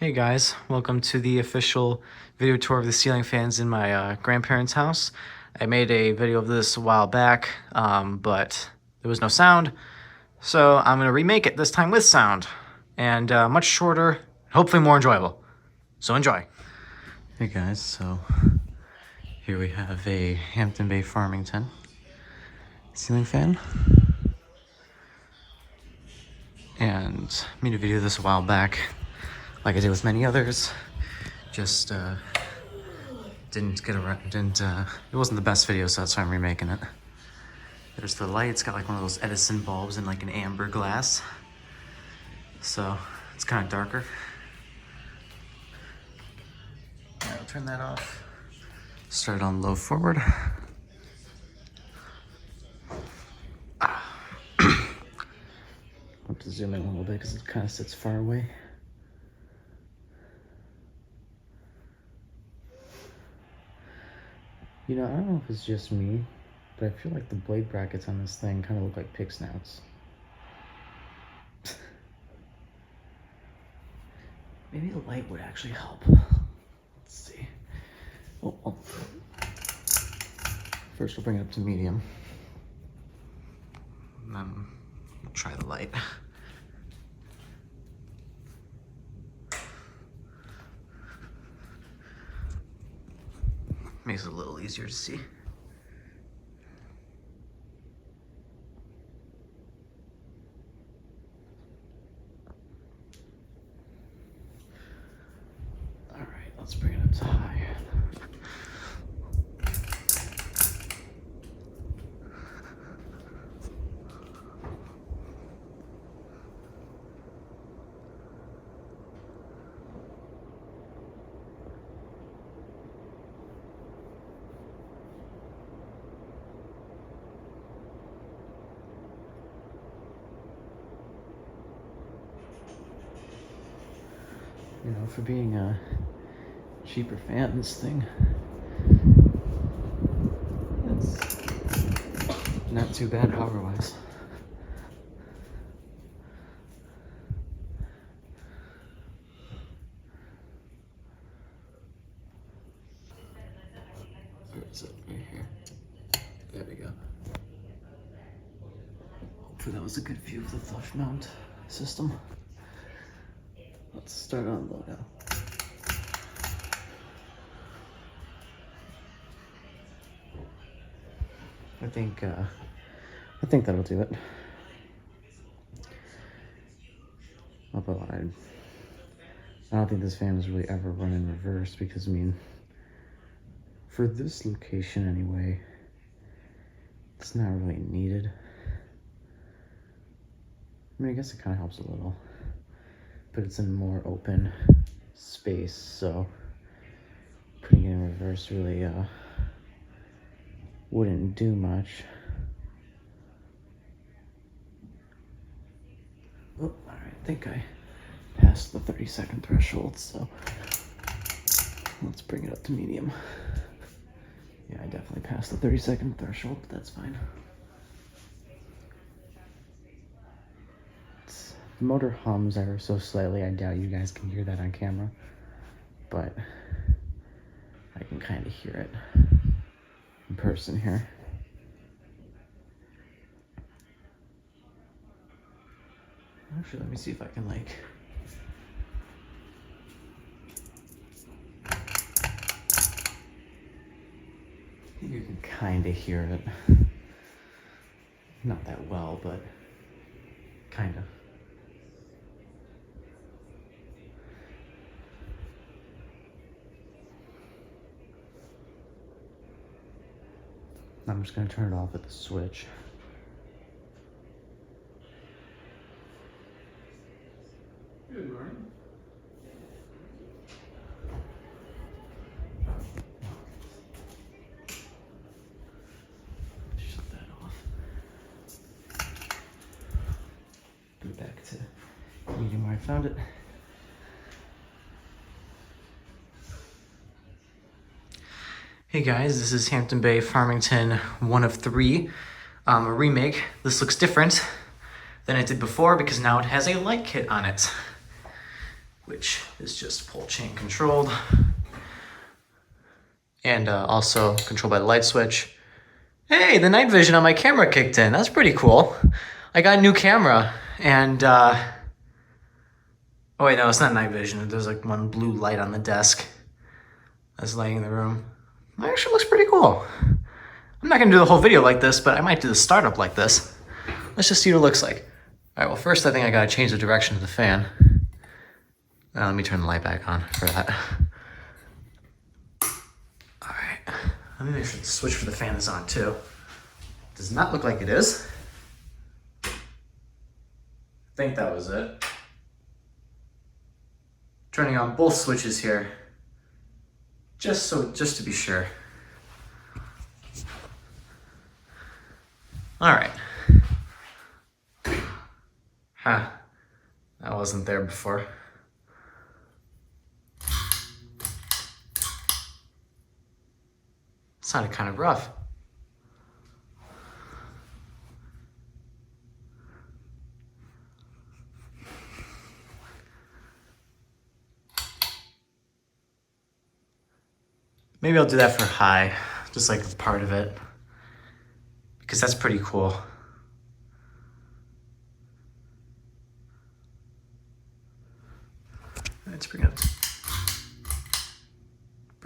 Hey guys, welcome to the official video tour of the ceiling fans in my grandparents' house. I made a video of this a while back, but there was no sound, so I'm gonna remake it this time with sound, and much shorter, hopefully more enjoyable. So enjoy. Hey guys, so here we have a Hampton Bay Farmington ceiling fan. And I made a video of this a while back, like I did with many others. Just didn't get around, it wasn't the best video, so that's why I'm remaking it. There's the light. It's got like one of those Edison bulbs in like an amber glass, so it's kind of darker. Alright, I'll turn that off. Start it on low forward. I'll have to zoom in a little bit because it kind of sits far away. You know, I don't know if it's just me, but I feel like the blade brackets on this thing kind of look like pig snouts. Maybe the light would actually help. Let's see. Oh. First we'll bring it up to medium. And then we'll try the light. Makes it a little easier to see. All right, let's bring it up to high. You know, for being a cheaper fan, this thing, it's not too bad power-wise. Where is it? Right here. There we go. Hopefully that was a good view of the flush mount system. Let's start on low now. I think that'll do it. Although I don't think this fan was really ever run in reverse because, I mean, for this location anyway, it's not really needed. I mean, I guess it kind of helps a little, but it's in more open space, so putting it in reverse really wouldn't do much. Oh, all right, I think I passed the 30-second threshold, so let's bring it up to medium. Yeah, I definitely passed the 30-second threshold, but that's fine. The motor hums ever so slightly. I doubt you guys can hear that on camera, but I can kind of hear it in person here. Actually, let me see if I can like... You can kind of hear it. Not that well, but kind of. I'm just going to turn it off at the switch. Good morning. Shut that off. Go back to medium where I found it. Hey guys, this is Hampton Bay Farmington 1 of 3, a remake. This looks different than it did before because now it has a light kit on it. which is just pull chain controlled. And also controlled by the light switch. Hey, the night vision on my camera kicked in. That's pretty cool. I got a new camera and, oh wait, no, it's not night vision. There's like one blue light on the desk that's lighting the room. It actually looks pretty cool. I'm not gonna do the whole video like this, but I might do the startup like this. Let's just see what it looks like. All right, well, first I think I gotta change the direction of the fan. Now let me turn the light back on for that. All right, let me make sure the switch for the fan is on too. Does not look like it is. I think that was it. Turning on both switches here, just to be sure. All right. Huh, that wasn't there before. It sounded kind of rough. Maybe I'll do that for high, just like a part of it, because that's pretty cool. Let's bring it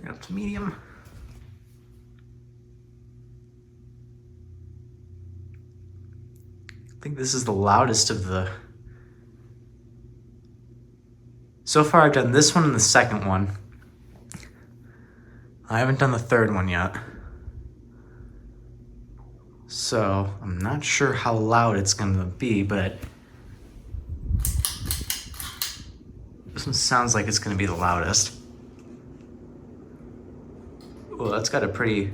up to medium. I think this is the loudest of the... So far I've done this one and the second one. I haven't done the third one yet. So I'm not sure how loud it's gonna be, but this one sounds like it's gonna be the loudest. Well, that's got a pretty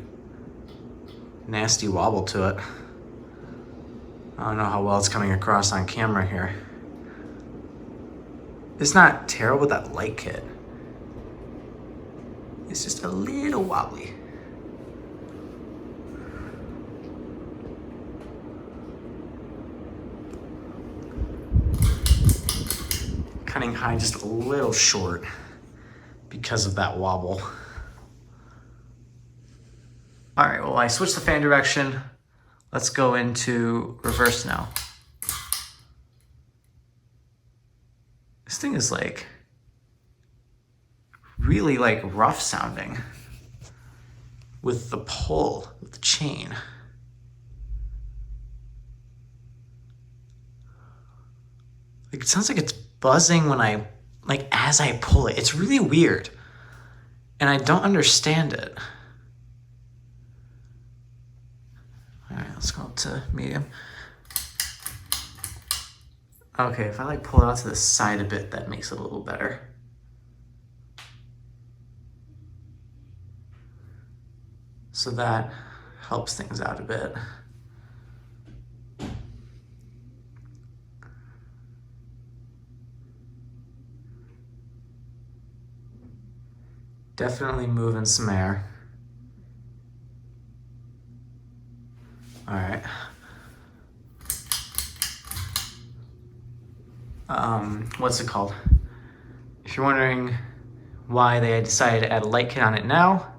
nasty wobble to it. I don't know how well it's coming across on camera here. It's not terrible, that light kit. It's just a little wobbly. Cutting high just a little short because of that wobble. All right, well, I switched the fan direction. Let's go into reverse now. This thing is like really like rough sounding with the pull of the chain. Like it sounds like it's buzzing when as I pull it. It's really weird. And I don't understand it. All right, let's go up to medium. Okay, if I pull it out to the side a bit, that makes it a little better. So that helps things out a bit. Definitely moving some air. All right. What's it called? If you're wondering why they decided to add a light kit on it now,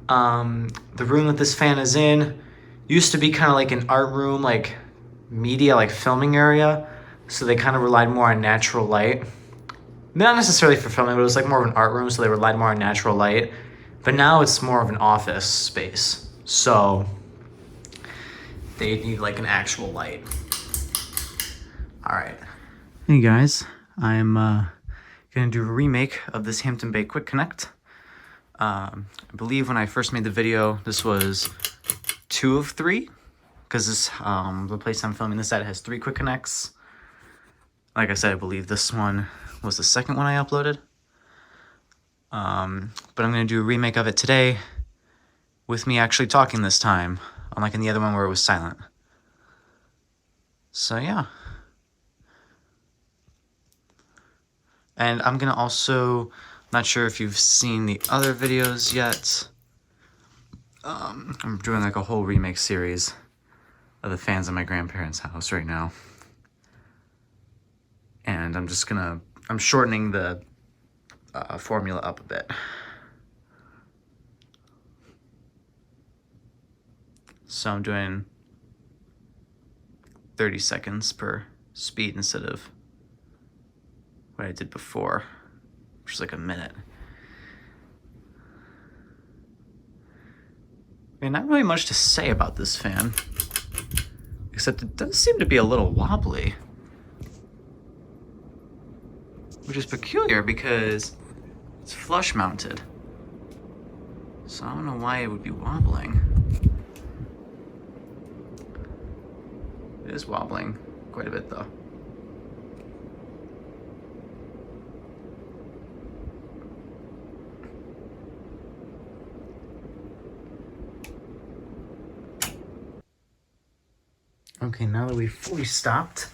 the room that this fan is in used to be kind of like an art room, like media, like filming area. So they kind of relied more on natural light. Not necessarily for filming, but it was like more of an art room, so they relied more on natural light. But now it's more of an office space. So they need like an actual light. All right. Hey guys, I'm gonna do a remake of this Hampton Bay Quick Connect. I believe when I first made the video, this was 2 of 3, because this the place I'm filming this at has 3 quick connects. Like I said, I believe this one was the second one I uploaded. But I'm gonna do a remake of it today with me actually talking this time, unlike in the other one where it was silent. So yeah. And I'm gonna also, not sure if you've seen the other videos yet. I'm doing like a whole remake series of the fans in my grandparents' house right now. And I'm just gonna I'm shortening the formula up a bit. So I'm doing 30 seconds per speed instead of what I did before, which is like a minute. I mean, not really much to say about this fan, except it does seem to be a little wobbly, which is peculiar because it's flush mounted. So I don't know why it would be wobbling. It is wobbling quite a bit though. Okay, now that we've fully stopped,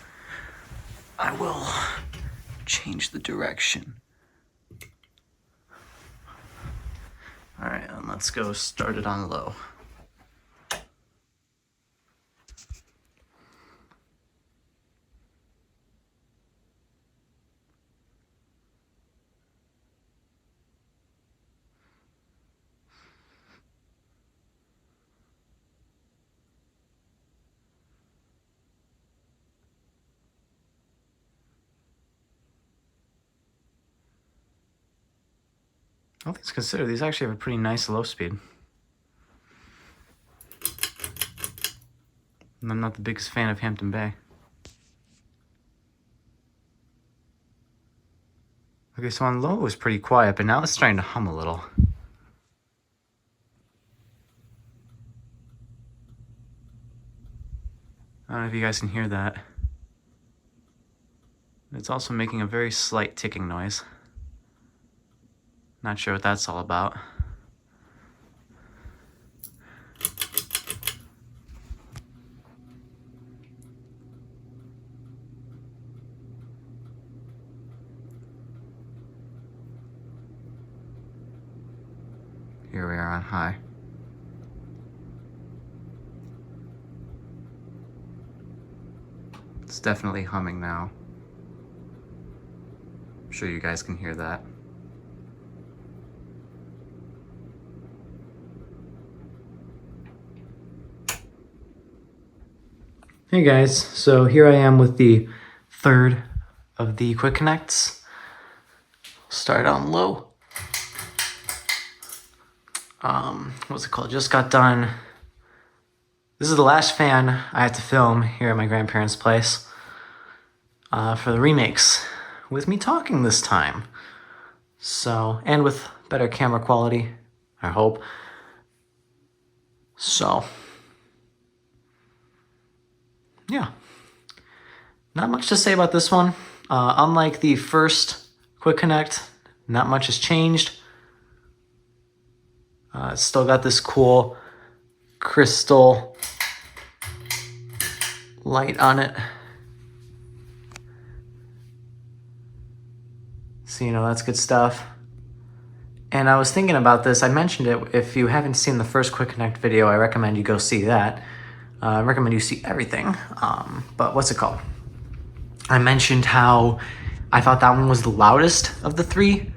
I will change the direction. All right, and let's go start it on low. All things considered, these actually have a pretty nice low speed. And I'm not the biggest fan of Hampton Bay. Okay, so on low it was pretty quiet, but now it's starting to hum a little. I don't know if you guys can hear that. It's also making a very slight ticking noise. Not sure what that's all about. Here we are on high. It's definitely humming now. I'm sure you guys can hear that. Hey guys, so here I am with the third of the quick connects. Start on low. What's it called? Just got done. This is the last fan I had to film here at my grandparents' place for the remakes, with me talking this time. So, and with better camera quality, I hope. So, yeah, not much to say about this one. Unlike the first quick connect, not much has changed. It's still got this cool crystal light on it. So, you know, that's good stuff. And I was thinking about this. I mentioned it. If you haven't seen the first quick connect video, I recommend you go see that. I recommend you see everything. But what's it called? I mentioned how I thought that one was the loudest of the three.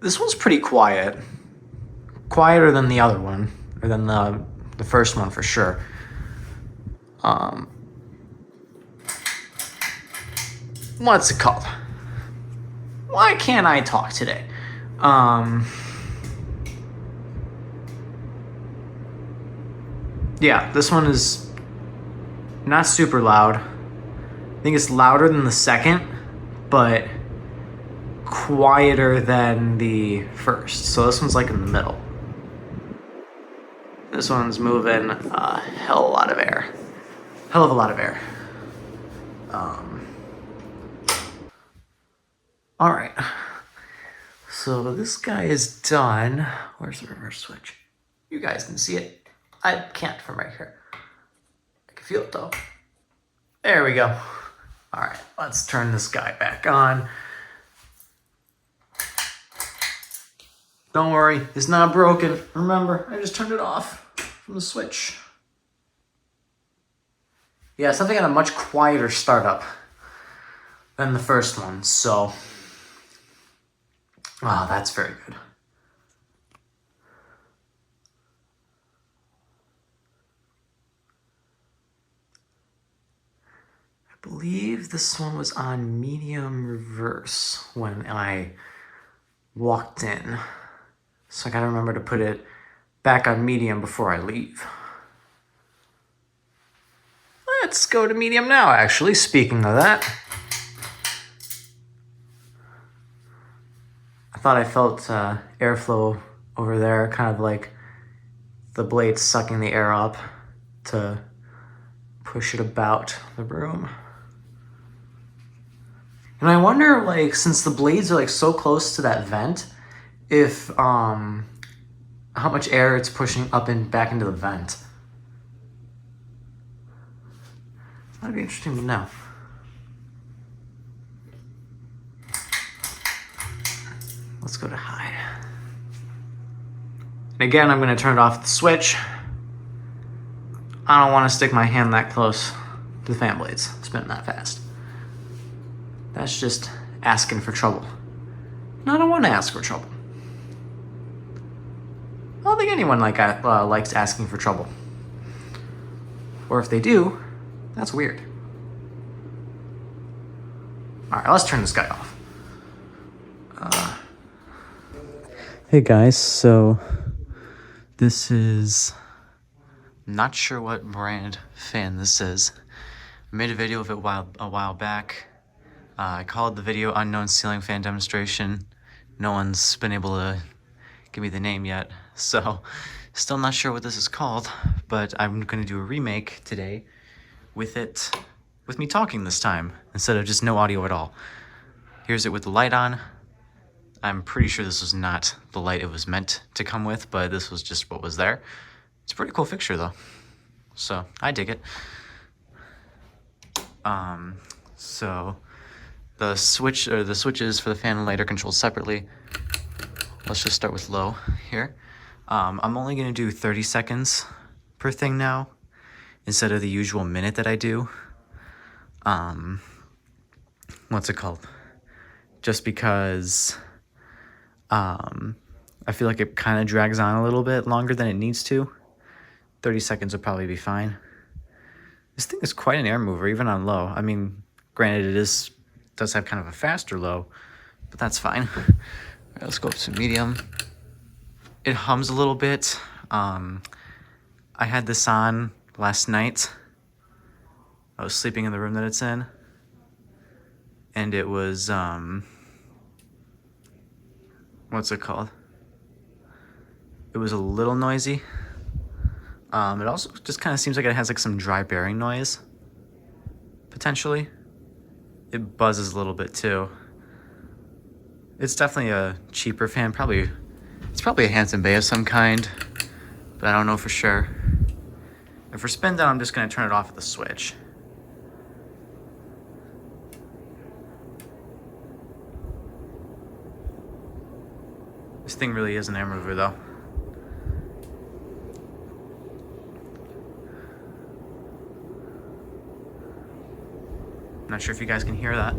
This one's pretty quiet. Quieter than the other one, or than the first one for sure. What's it called? Why can't I talk today? Yeah, this one is not super loud. I think it's louder than the second, but quieter than the first. So this one's like in the middle. This one's moving a hell of a lot of air. Hell of a lot of air. All right. So this guy is done. Where's the reverse switch? You guys can see it. I can't from right here. I can feel it though. There we go. All right, let's turn this guy back on. Don't worry, it's not broken. Remember, I just turned it off from the switch. Yeah, something had a much quieter startup than the first one, so that's very good. I believe this one was on medium reverse when I walked in, so I gotta remember to put it back on medium before I leave. Let's go to medium now, actually, speaking of that. I thought I felt airflow over there, kind of like the blade sucking the air up to push it about the room. And I wonder, like, since the blades are like so close to that vent, if how much air it's pushing up and back into the vent. That'd be interesting to know. Let's go to high. And again, I'm going to turn it off with the switch. I don't want to stick my hand that close to the fan blades, spinning that fast. That's just asking for trouble. And I don't want to ask for trouble. I don't think anyone likes asking for trouble. Or if they do, that's weird. All right, let's turn this guy off. Hey guys, so this is, not sure what brand fan this is. I made a video of it a while back. I called the video Unknown Ceiling Fan Demonstration. No one's been able to give me the name yet, so still not sure what this is called, but I'm going to do a remake today with me talking this time, instead of just no audio at all. Here's it with the light on. I'm pretty sure this was not the light it was meant to come with, but this was just what was there. It's a pretty cool fixture though, so I dig it. So the switches for the fan and light are controlled separately. Let's just start with low here. I'm only gonna do 30 seconds per thing now, instead of the usual minute that I do. What's it called? Just because I feel like it kind of drags on a little bit longer than it needs to. 30 seconds will probably be fine. This thing is quite an air mover, even on low. I mean, granted, it does have kind of a faster low, but that's fine. All right, let's go up to medium. It hums a little bit. I had this on last night. I was sleeping in the room that it's in, and it was, what's it called? It was a little noisy. It also just kind of seems like it has like some dry bearing noise, potentially. It buzzes a little bit too. It's definitely a cheaper fan, it's probably a Hampton Bay of some kind, but I don't know for sure. And for spin down, I'm just gonna turn it off with the switch. This thing really is an air mover though. I'm not sure if you guys can hear that.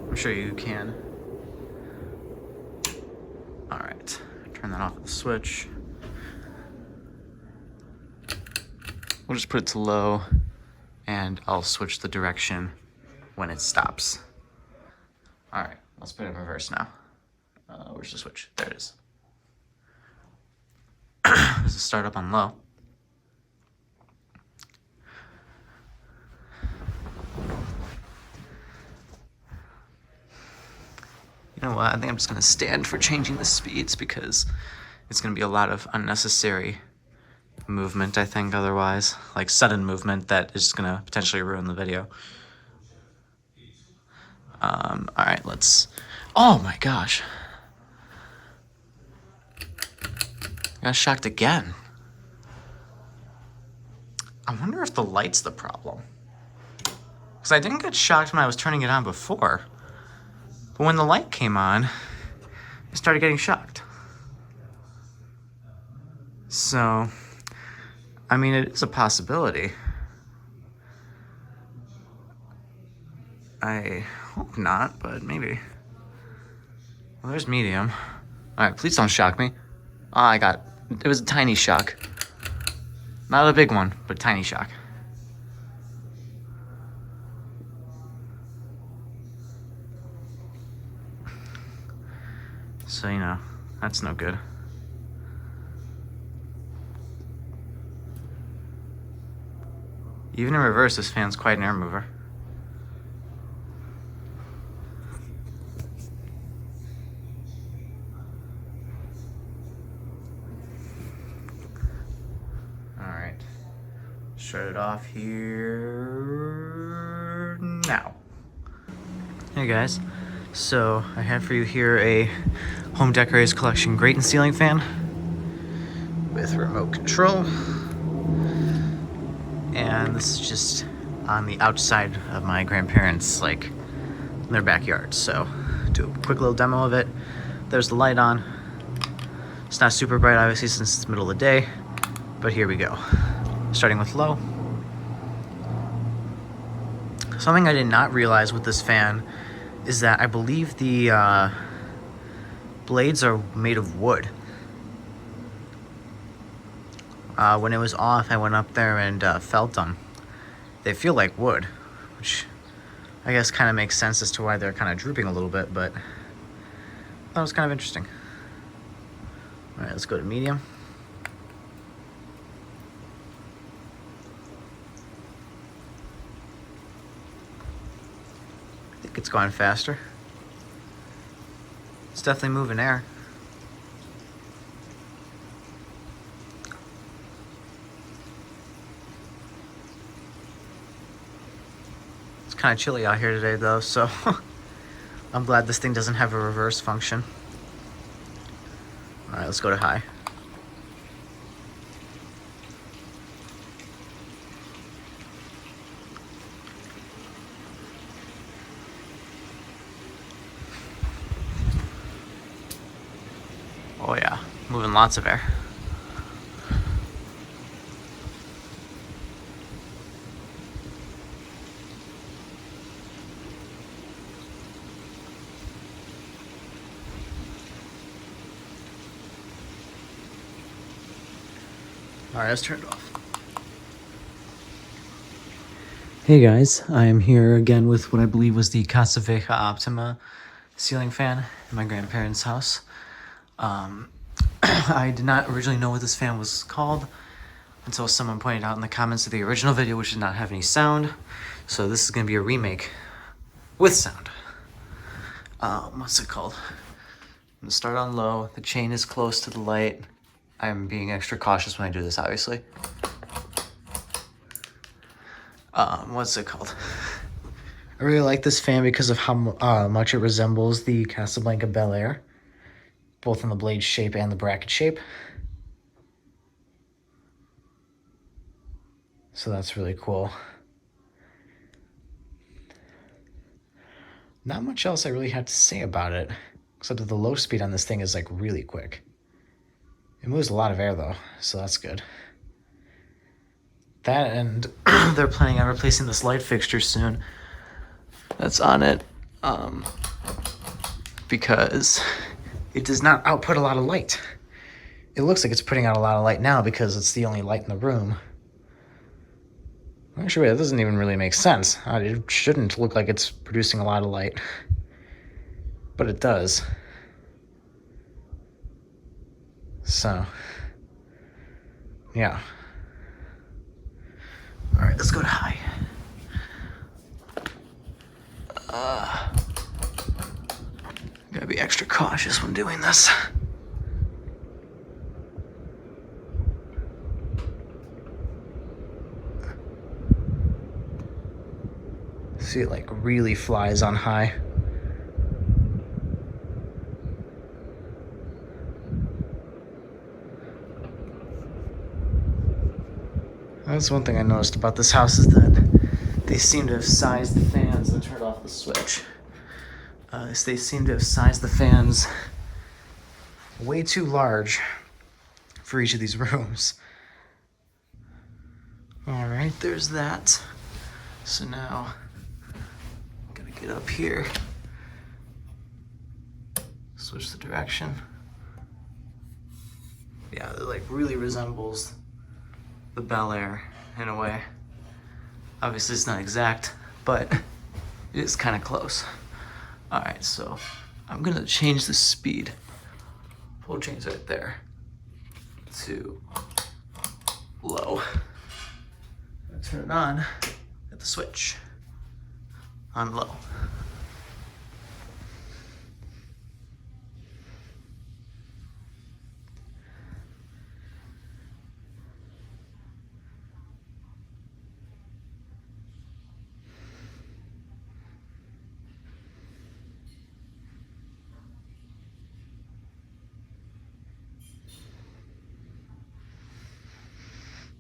I'm sure you can. All right, turn that off with the switch. We'll just put it to low, and I'll switch the direction when it stops. All right, let's put it in reverse now. Where's the switch? There it is. This is start up on low. You know what? I think I'm just gonna stand for changing the speeds because it's gonna be a lot of unnecessary movement, I think, otherwise. Like sudden movement that is gonna potentially ruin the video. All right, oh my gosh. I got shocked again. I wonder if the light's the problem. Because I didn't get shocked when I was turning it on before. But when the light came on, I started getting shocked. So, I mean, it is a possibility. I hope not, but maybe. Well, there's medium. All right, please don't shock me. Oh, it was a tiny shock. Not a big one, but a tiny shock. So, that's no good. Even in reverse, this fan's quite an air mover. All right, shut it off here now. Hey guys, so I have for you here a Home Decorators Collection Grayton ceiling fan with remote control. And this is just on the outside of my grandparents', in their backyard. So, do a quick little demo of it. There's the light on. It's not super bright, obviously, since it's the middle of the day, but here we go. Starting with low. Something I did not realize with this fan is that I believe the blades are made of wood. When it was off, I went up there and felt them. They feel like wood, which I guess kind of makes sense as to why they're kind of drooping a little bit, but that was kind of interesting. All right, let's go to medium. I think it's going faster. It's definitely moving air. Kind of chilly out here today though, so I'm glad this thing doesn't have a reverse function. All right, let's go to high. Oh yeah, moving lots of air. All right, let's turn it off. Hey guys, I am here again with what I believe was the Casa Veja Optima ceiling fan in my grandparents' house. I did not originally know what this fan was called until someone pointed out in the comments of the original video, which did not have any sound. So this is going to be a remake with sound. What's it called? I'm going to start on low. The chain is close to the light. I'm being extra cautious when I do this, obviously. What's it called? I really like this fan because of how much it resembles the Casablanca Bel Air, both in the blade shape and the bracket shape. So that's really cool. Not much else I really have to say about it, except that the low speed on this thing is really quick. It moves a lot of air though, so that's good. That, and they're planning on replacing this light fixture soon that's on it, because it does not output a lot of light. It looks like it's putting out a lot of light now because it's the only light in the room. Actually, that doesn't even really make sense. It shouldn't look like it's producing a lot of light, but it does. So, yeah. All right, let's go to high. Gotta be extra cautious when doing this. See, it really flies on high. That's one thing I noticed about this house, is that they seem to have sized the fans. I turned off the switch. They seem to have sized the fans way too large for each of these rooms. All right, there's that. So now, gotta get get up here, switch the direction. Yeah, it like really resembles the Bel Air in a way. Obviously it's not exact, but it is kind of close. All right, so I'm gonna change the speed. We'll change right there to low. Turn it on at the switch on low.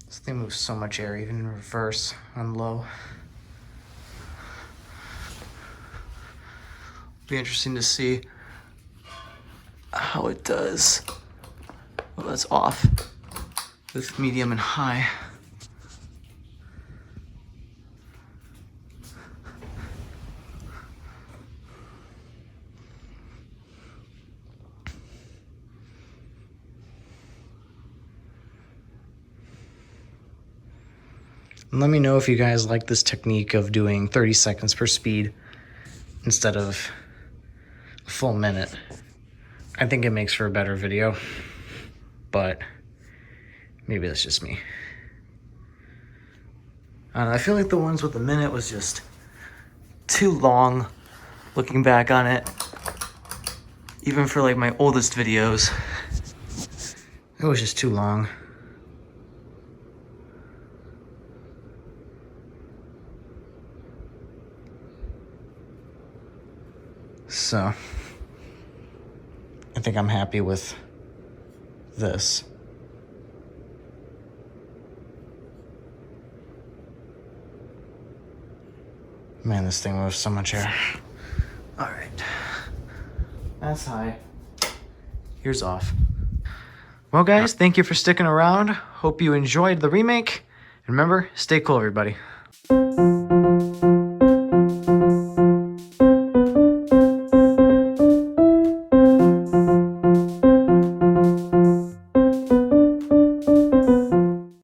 This thing moves so much air, even in reverse on low. Be interesting to see how it does. Well, that's off with medium and high. And let me know if you guys like this technique of doing 30 seconds per speed instead of a full minute. I think it makes for a better video, but maybe that's just me. I don't know, I feel like the ones with a minute was just too long looking back on it. Even for like my oldest videos, it was just too long. So, I think I'm happy with this. Man, this thing moves so much air. All right, that's high. Here's off. Well, guys, thank you for sticking around. Hope you enjoyed the remake. And remember, stay cool, everybody.